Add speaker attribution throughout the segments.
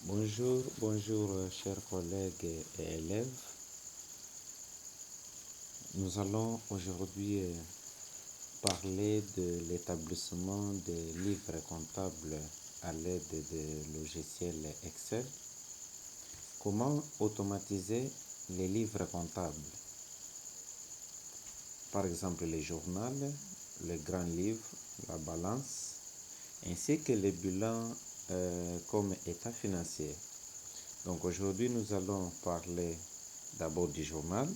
Speaker 1: Bonjour, bonjour, chers collègues et élèves. Nous allons aujourd'hui parler de l'établissement des livres comptables à l'aide de logiciels Excel. Comment automatiser les livres comptables? Par exemple, les journaux, le grand livre, la balance, ainsi que les bilans comme état financier. Donc aujourd'hui, nous allons parler d'abord du journal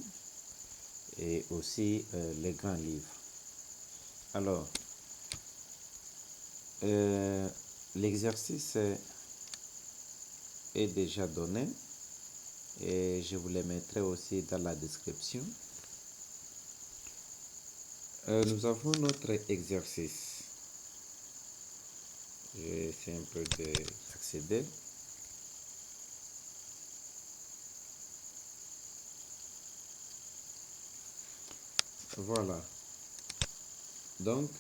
Speaker 1: et aussi les grands livres. Alors, l'exercice est déjà donné et je vous le mettrai aussi dans la description. Nous avons notre exercice. J'essaie un peu d'accéder. Voilà. Donc,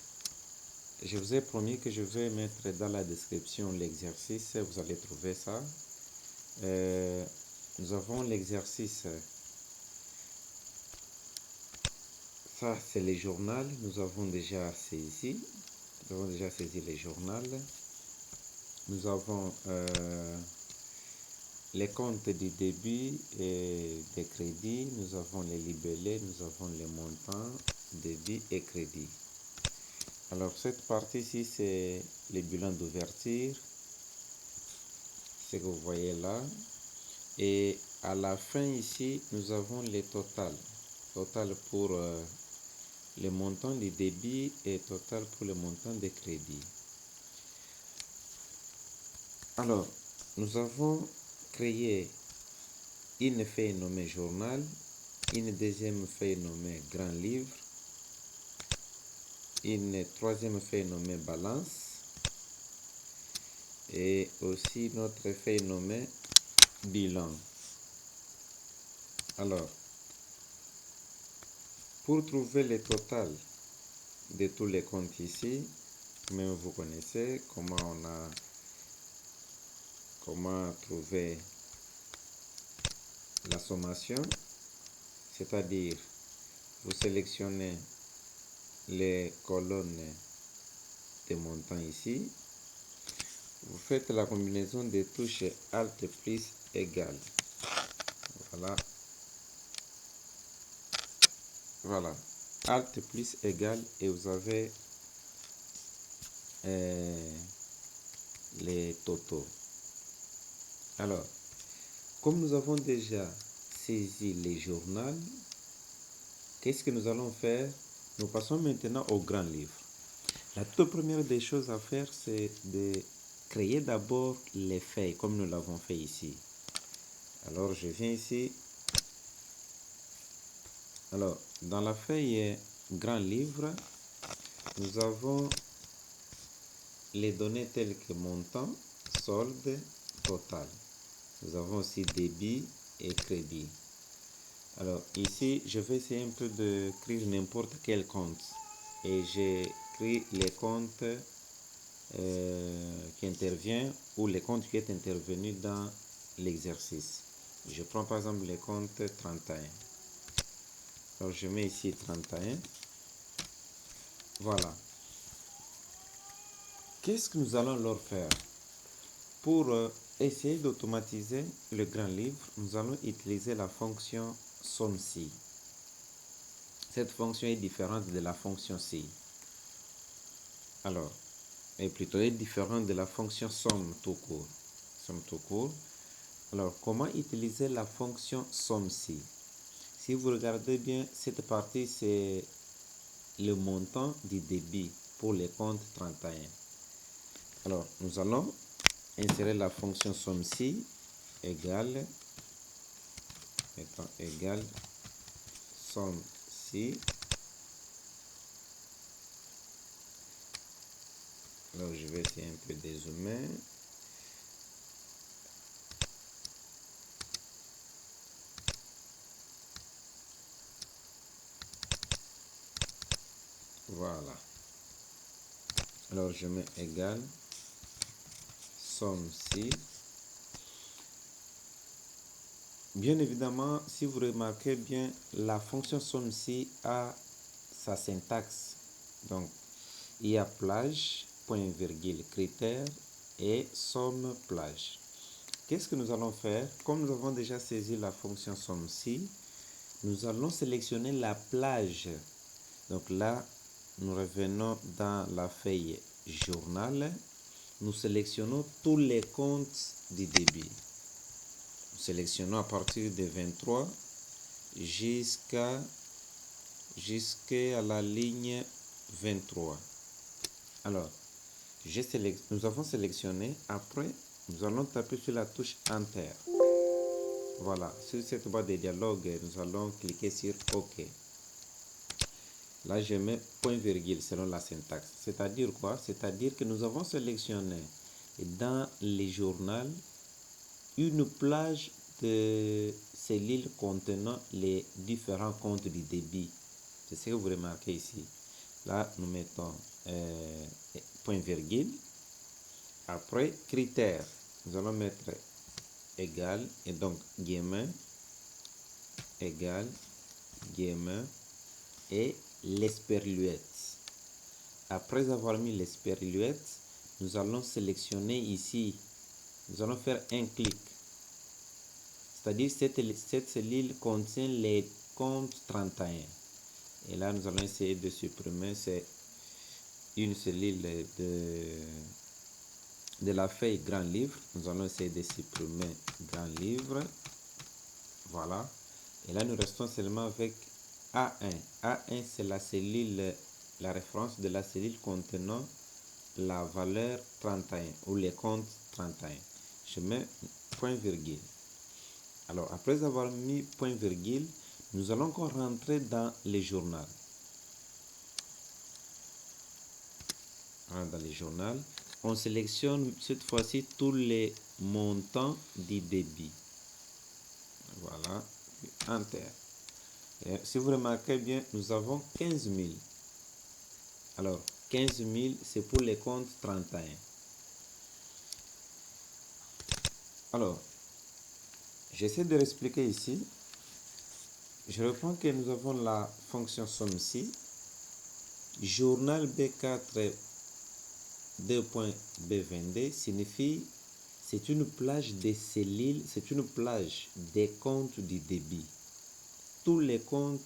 Speaker 1: je vous ai promis que je vais mettre dans la description l'exercice. Vous allez trouver ça. Nous avons l'exercice. Ça, c'est le journal. Nous avons déjà saisi. Nous avons déjà saisi le journal. Nous avons les comptes du débit et des crédits. Nous avons les libellés. Nous avons les montants, débit et crédit. Alors, cette partie-ci, c'est les bilans d'ouverture. Ce que vous voyez là. Et à la fin, ici, nous avons les totals. Total pour les montants du débit et total pour le montant de crédit. Alors, nous avons créé une feuille nommée journal, une deuxième feuille nommée grand livre, une troisième feuille nommée balance et aussi notre feuille nommée bilan. Alors, pour trouver le total de tous les comptes ici, même vous connaissez comment trouver la sommation, c'est-à-dire vous sélectionnez les colonnes de montants ici, vous faites la combinaison des touches Alt plus égal. Voilà, Alt plus égal et vous avez les totaux. Alors, comme nous avons déjà saisi les journaux, qu'est-ce que nous allons faire? Nous passons maintenant au grand livre. La toute première des choses à faire, c'est de créer d'abord les feuilles, comme nous l'avons fait ici. Alors, je viens ici. Alors, dans la feuille grand livre, nous avons les données telles que montant, solde, total. Nous avons aussi débit et crédit. Alors ici, je vais essayer un peu d'écrire n'importe quel compte. Et j'écris les comptes qui interviennent ou les comptes qui sont intervenus dans l'exercice. Je prends par exemple les comptes 31. Alors je mets ici 31. Voilà. Qu'est-ce que nous allons leur faire? Pour essayer d'automatiser le grand livre, nous allons utiliser la fonction somme-si. Cette fonction est différente de la fonction si. Alors, est plutôt différente de la fonction somme tout court. Somme tout court. Alors, comment utiliser la fonction somme-si? Si vous regardez bien, cette partie, c'est le montant du débit pour les comptes 31. Alors, nous allons insérer la fonction somme-si égale somme-si. Alors, je vais essayer un peu de zoomer. Voilà. Alors, je mets égal somme-si. Bien évidemment, si vous remarquez bien, la fonction somme-ci a sa syntaxe. Donc, il y a plage, point virgule, critère et somme plage. Qu'est-ce que nous allons faire? Comme nous avons déjà saisi la fonction somme-ci, nous allons sélectionner la plage. Donc là, nous revenons dans la feuille journal. Nous sélectionnons tous les comptes du débit. Nous sélectionnons à partir de 23 jusqu'à la ligne 23. Alors, nous avons sélectionné. Après, nous allons taper sur la touche Enter. Voilà, sur cette boîte de dialogue, nous allons cliquer sur OK. Là, je mets point virgule selon la syntaxe. C'est-à-dire quoi? C'est-à-dire que nous avons sélectionné dans les journaux une plage de cellules contenant les différents comptes du débit. C'est ce que vous remarquez ici. Là, nous mettons point virgule. Après, critères. Nous allons mettre égal et donc guillemets, égal, guillemets et l'esperluette. Après avoir mis l'esperluette, nous allons sélectionner ici. Nous allons faire un clic. C'est-à-dire cette cellule contient les comptes 31. Et là, nous allons essayer de supprimer. C'est une cellule de la feuille grand livre. Nous allons essayer de supprimer grand livre. Voilà. Et là, nous restons seulement avec A1. A1, c'est la cellule, la référence de la cellule contenant la valeur 31 ou les comptes 31. Je mets point virgule. Alors, après avoir mis point virgule, nous allons encore rentrer dans les journaux. Dans les journaux, on sélectionne cette fois-ci tous les montants du débit. Voilà, Enter. Et si vous remarquez bien, nous avons 15 000. Alors, 15 000, c'est pour les comptes 31. Alors, j'essaie de l'expliquer ici. Je reprends que nous avons la fonction somme-ci. Journal B4 2.B22 signifie c'est une plage des cellules, c'est une plage des comptes du débit. Tous les comptes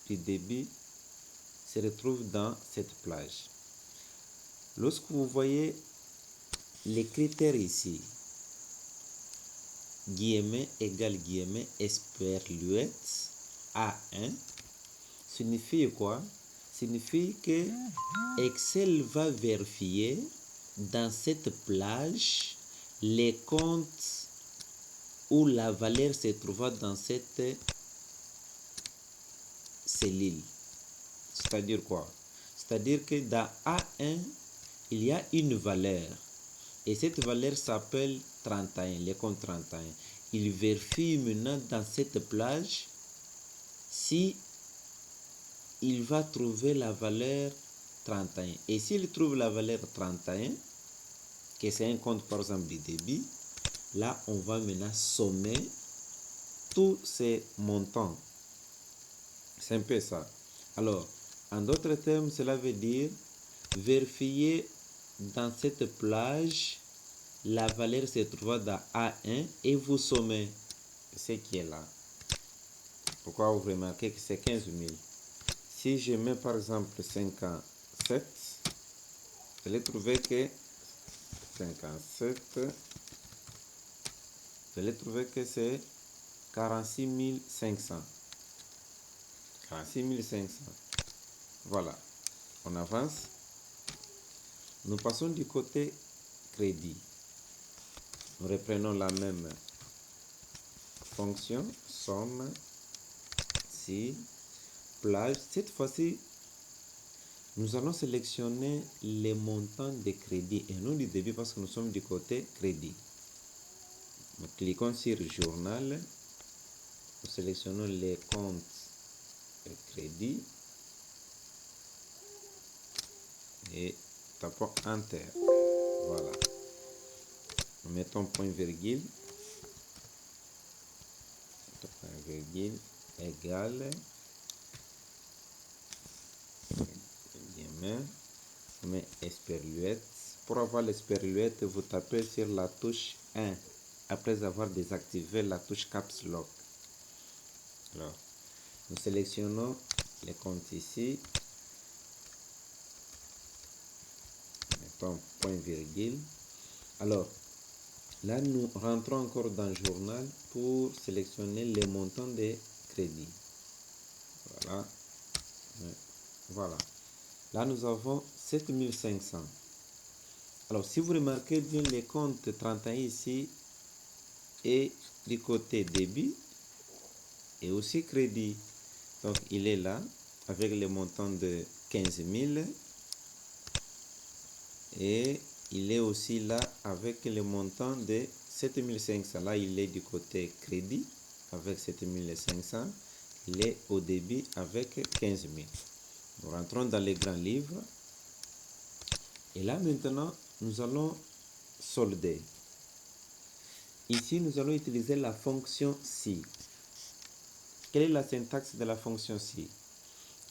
Speaker 1: du débit se retrouvent dans cette plage. Lorsque vous voyez les critères ici, guillemets égale guillemets esperluette A1, signifie quoi? Signifie que Excel va vérifier dans cette plage les comptes où la valeur se trouve dans cette cellule. C'est-à-dire quoi? C'est-à-dire que dans A1, il y a une valeur. Et cette valeur s'appelle 31, les comptes 31. Il vérifie maintenant dans cette plage si il va trouver la valeur 31. Et s'il trouve la valeur 31, que c'est un compte par exemple du débit, là on va maintenant sommer tous ces montants. C'est un peu ça. Alors, en d'autres termes, cela veut dire vérifier dans cette plage la valeur se trouve dans A1 et vous sommez ce qui est là. Pourquoi vous remarquez que c'est 15 000? Si je mets par exemple 57, vous allez trouver que 57, vous allez trouver que c'est 46 500. 46 500. Voilà. On avance. Nous passons du côté crédit. Nous reprenons la même fonction, somme, si, plage. Cette fois-ci, nous allons sélectionner les montants de crédit et non du débit parce que nous sommes du côté crédit. Nous cliquons sur journal. Nous sélectionnons les comptes de crédit et tapons Enter. Voilà. Nous mettons point virgule. virgule, égale, on met esperluette. Pour avoir l'esperluette, vous tapez sur la touche 1 après avoir désactivé la touche Caps Lock. Alors, nous sélectionnons les comptes ici. Mettons point virgule. Alors, là, nous rentrons encore dans le journal pour sélectionner les montants des crédits. Voilà. Voilà. Là, nous avons 7500. Alors, si vous remarquez bien, les comptes 31 ici et du côté débit et aussi crédit. Donc, il est là avec le montant de 15 000 et il est aussi là avec le montant de 7500. Là, il est du côté crédit avec 7500. Il est au débit avec 15 000. Nous rentrons dans les grands livres. Et là, maintenant, nous allons solder. Ici, nous allons utiliser la fonction si. Quelle est la syntaxe de la fonction si?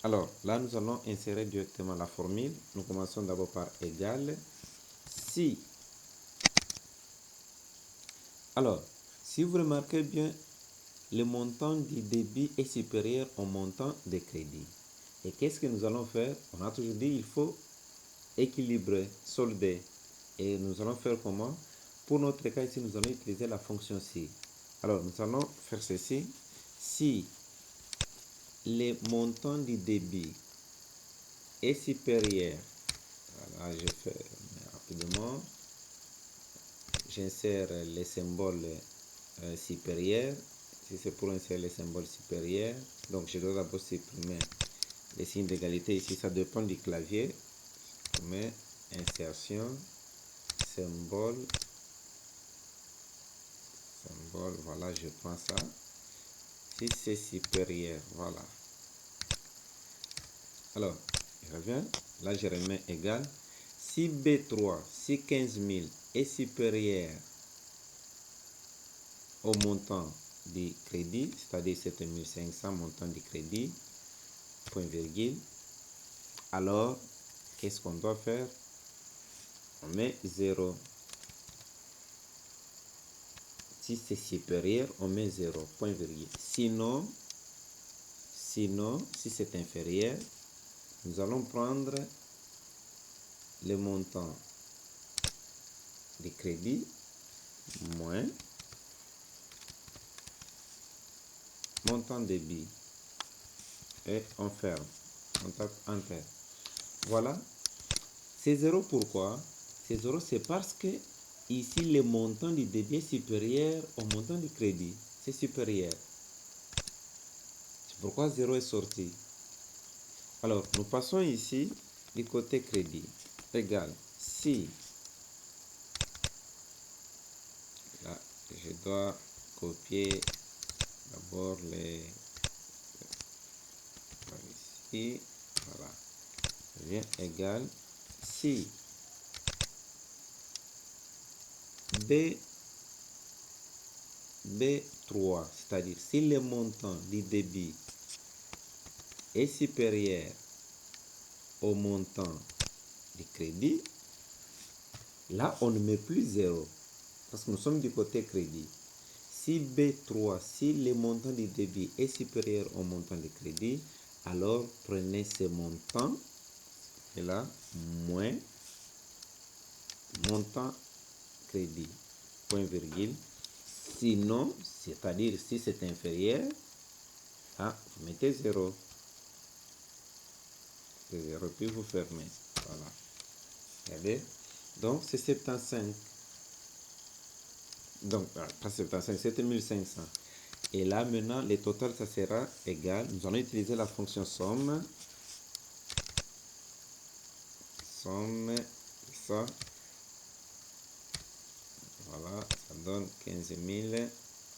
Speaker 1: Alors, là, nous allons insérer directement la formule. Nous commençons d'abord par égal. Si. Alors, si vous remarquez bien, le montant du débit est supérieur au montant des crédits. Et qu'est-ce que nous allons faire? On a toujours dit il faut équilibrer, solder. Et nous allons faire comment? Pour notre cas ici, nous allons utiliser la fonction si. Alors, nous allons faire ceci. Si le montant du débit est supérieur, voilà, je fais rapidement, j'insère les symboles supérieurs. Si c'est pour insérer les symboles supérieurs, donc je dois d'abord supprimer les signes d'égalité. Ici, ça dépend du clavier. Mais insertion, symbole, voilà, je prends ça. Si c'est supérieur, voilà. Alors, je reviens. Là, je remets égal. Si B3, si 15 000 est supérieur au montant du crédit, c'est-à-dire 7500 montant du crédit, point virgule, alors, qu'est-ce qu'on doit faire? On met 0. Si c'est supérieur, on met 0, point virgule. Sinon, si c'est inférieur, nous allons prendre le montant du crédit moins montant débit et on ferme, on tape Enter. Voilà, c'est 0 pourquoi? C'est 0, c'est parce que ici le montant du débit est supérieur au montant du crédit, c'est supérieur. C'est pourquoi 0 est sorti. Alors, nous passons ici du côté crédit. Égal, si, là, je dois copier d'abord les ici, voilà, bien égal, si B3, c'est-à-dire si le montant du débit est supérieur au montant du crédit, là on ne met plus 0 parce que nous sommes du côté crédit. Si B3, si le montant du débit est supérieur au montant du crédit, alors prenez ce montant et là moins montant crédit, point virgule. Sinon, c'est-à-dire si c'est inférieur, vous mettez 0. C'est 0, puis vous fermez. Voilà. Regardez. Donc, c'est 75. Donc, pas 75, 7500. Et là, maintenant, le total, ça sera égal. Nous allons utiliser la fonction somme. Somme, ça. Voilà, ça donne 15 000.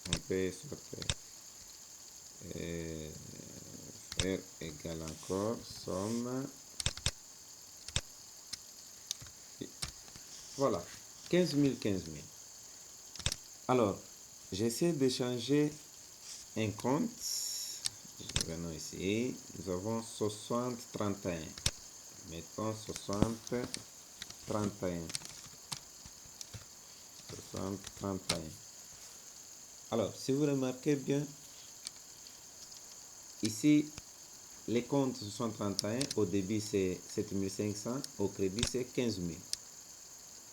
Speaker 1: On peut faire égal encore, somme. Voilà, 15 000, 15 000. Alors, j'essaie de changer un compte. Venons ici. Nous avons 60, 31. Mettons 60, 31. 60, 31. Alors, si vous remarquez bien, ici, les comptes 631, au débit c'est 7500, au crédit c'est 15 000.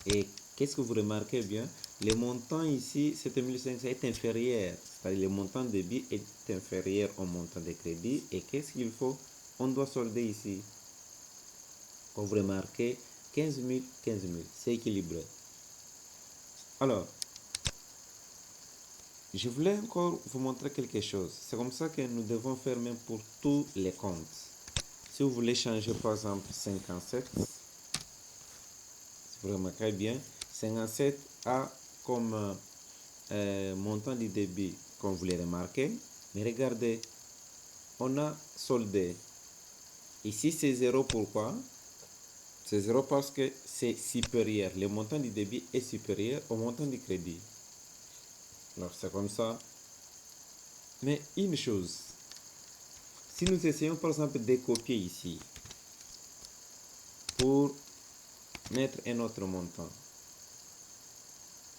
Speaker 1: Et qu'est-ce que vous remarquez bien? Le montant ici, 7500 est inférieur, c'est-à-dire le montant de débit est inférieur au montant de crédit. Et qu'est-ce qu'il faut? On doit solder ici. Comme vous remarquez, 15 000, 15 000, c'est équilibré. Alors, je voulais encore vous montrer quelque chose. C'est comme ça que nous devons faire même pour tous les comptes. Si vous voulez changer par exemple 57, si vous remarquez bien, 57 a comme montant du débit, comme vous l'avez remarqué. Mais regardez, on a soldé. Ici c'est 0, pourquoi? C'est 0 parce que c'est supérieur. Le montant du débit est supérieur au montant du crédit. Alors c'est comme ça. Mais une chose, si nous essayons par exemple de copier ici, pour mettre un autre montant,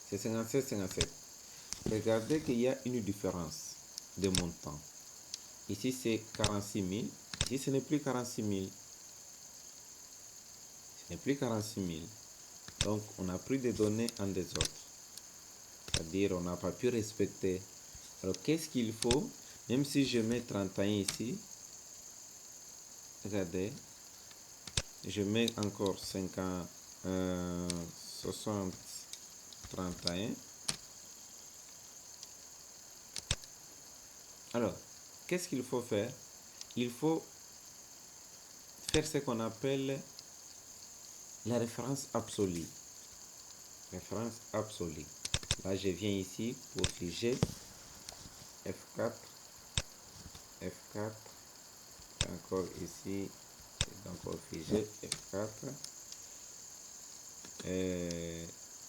Speaker 1: c'est 57, 57. Regardez qu'il y a une différence de montant. Ici c'est 46 000, ici ce n'est plus 46 000. Ce n'est plus 46 000. Donc on a pris des données en désordre. C'est-à-dire on n'a pas pu respecter. Alors qu'est-ce qu'il faut? Même si je mets 31 ici, regardez, je mets encore 50, 60, 31. Alors, qu'est-ce qu'il faut faire? Il faut faire ce qu'on appelle la référence absolue. Référence absolue. Là, je viens ici pour figer F4, F4, encore ici, encore figer F4.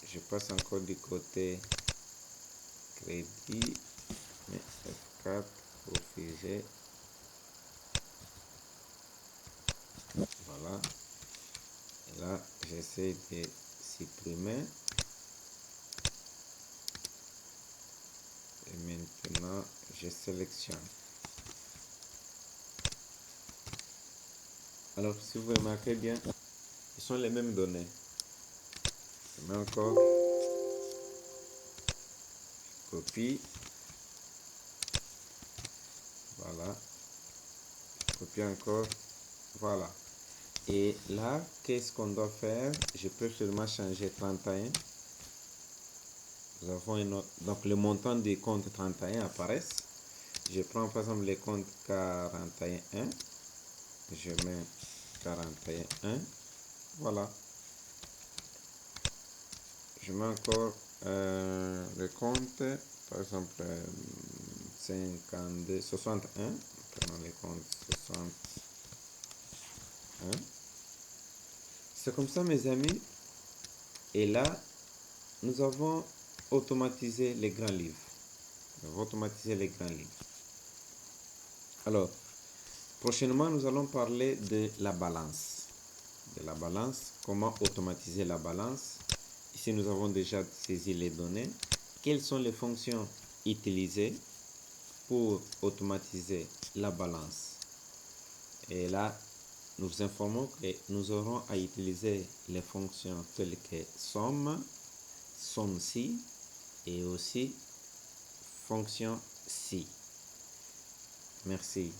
Speaker 1: Je passe encore du côté crédit, mais F4 pour figer. Voilà. Et là, j'essaie de supprimer. Et maintenant, je sélectionne. Alors, si vous remarquez bien, ce sont les mêmes données. Je mets encore copie. Voilà. Copie encore. Voilà. Et là, qu'est-ce qu'on doit faire? Je peux seulement changer 31. Nous avons une autre. Donc, le montant des comptes 31 apparaissent. Je prends par exemple les comptes 41. Je mets 41. Voilà. Je mets encore le compte, par exemple 52, 61. Prenons les comptes 61. C'est comme ça, mes amis. Et là, nous avons automatisé les grands livres. Nous avons automatisé les grands livres. Alors, prochainement, nous allons parler de la balance. De la balance, comment automatiser la balance. Ici, nous avons déjà saisi les données. Quelles sont les fonctions utilisées pour automatiser la balance? Et là, nous vous informons que nous aurons à utiliser les fonctions telles que somme, somme-si et aussi fonction si. Merci.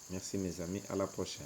Speaker 1: Merci mes amis, à la prochaine.